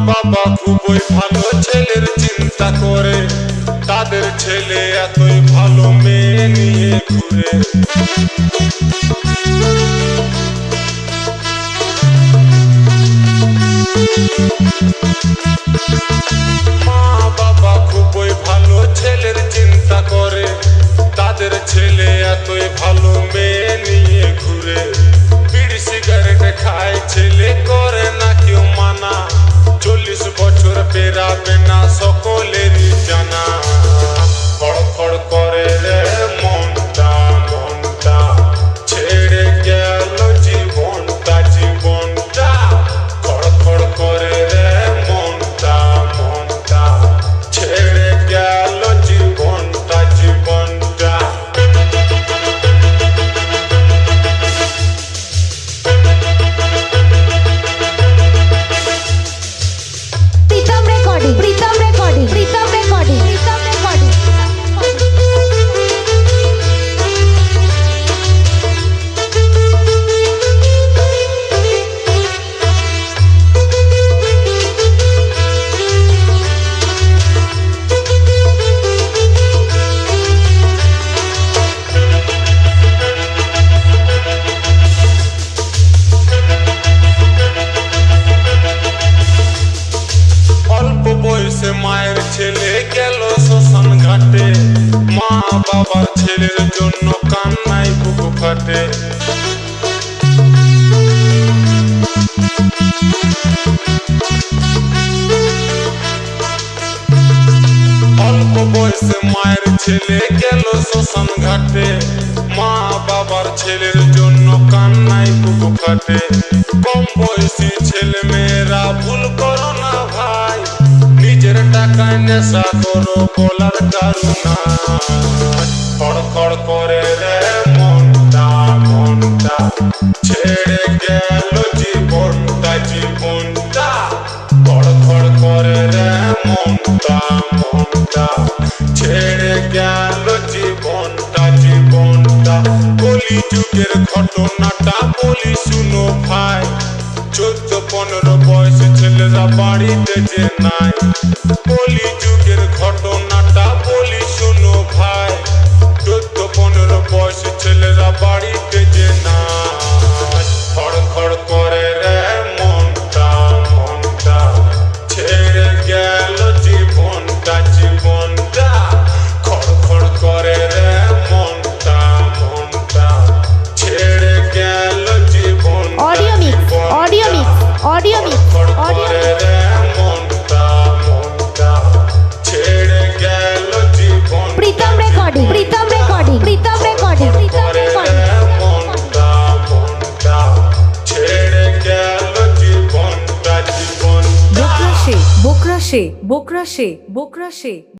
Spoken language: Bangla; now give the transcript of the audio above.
বাবা খুবই ভালো, ছেলের চিন্তা করে, তাদের ছেলে এতই ভালো মেয়ে নিয়ে ঘুরে। মা বাবা খুবই ভালো, ছেলের চিন্তা করে, তাদের ছেলে এতই ভালো মেয়ে নিয়ে ঘুরে। বিড়ি সিগারেট খায় ছেলে, করে না কেউ মানা, 40 বছর পেরাবে না সকলেরই জানা। খড়খড় করে রে মনটা মনটা, ছেড়ে গেল জীবনটা জীবনটা। খড়খড় করে রে মনটা মনটা, ছেড়ে গেল জীবনটা জীবনটা। प्रीतम रिकॉर्डिंग, प्रीतम रिकॉर्डिंग, प्रीतम रिकॉर्डिंग, प्रीतम रिकॉर्डिंग। অল্প বয়সে মায়ের ছেলে গেল শ্মশান ঘাটে, মা বাবার ছেলের জন্য কান্নায় বুক ফাটে। অল্প বয়সে মায়ের ছেলে গেল শ্মশান ঘাটে, মা বাবার ছেলের জন্য কান্নায় বুক ফাটে। কম বয়সী ছেলে মেয়েরা ভুল করো না ভাই, নিজের টাকায় নেশা করো বলার কারুনা। খড়খড় করে রে মনটা মনটা, ছেড়ে গেল জীবনটা জীবনটা। খড়খড় করে রে মনটা মনটা, ছেড়ে গেল জীবনটা জীবনটা। কলি যুগের ঘটনাটা বলি শুনো ভাই, 14-15 বয়সে ছেলেরা বাড়িতে যে নাই। কলি যুগের ঘটনাটা বলি শুনো ভাই, 14-15 বয়সে ছেলেরা বাড়িতে যে নাই। খড়খড় করে রে মনটা মনটা, ছেড়ে গেল জীবনটা জীবনটা। খড়খড় করে রে মনটা মনটা, ছেড়ে গেল জীবনটা ऑडियो मिक्स, জীবনটা। Audio mix, audio mix, audio করে मिक्स। রে মনটা মনটা, ছেড়ে গেল জীবনটা प्रीतम रिकॉर्डिंग, प्रीतम रिकॉर्डिंग, प्रीतम रिकॉर्डिंग, प्रीतम করে রে रिकॉर्डिंग। মনটা মনটা, ছেড়ে গেল জীবনটা জীবনটা। बोकरा से बोकरा से बोकरा से बोकरा से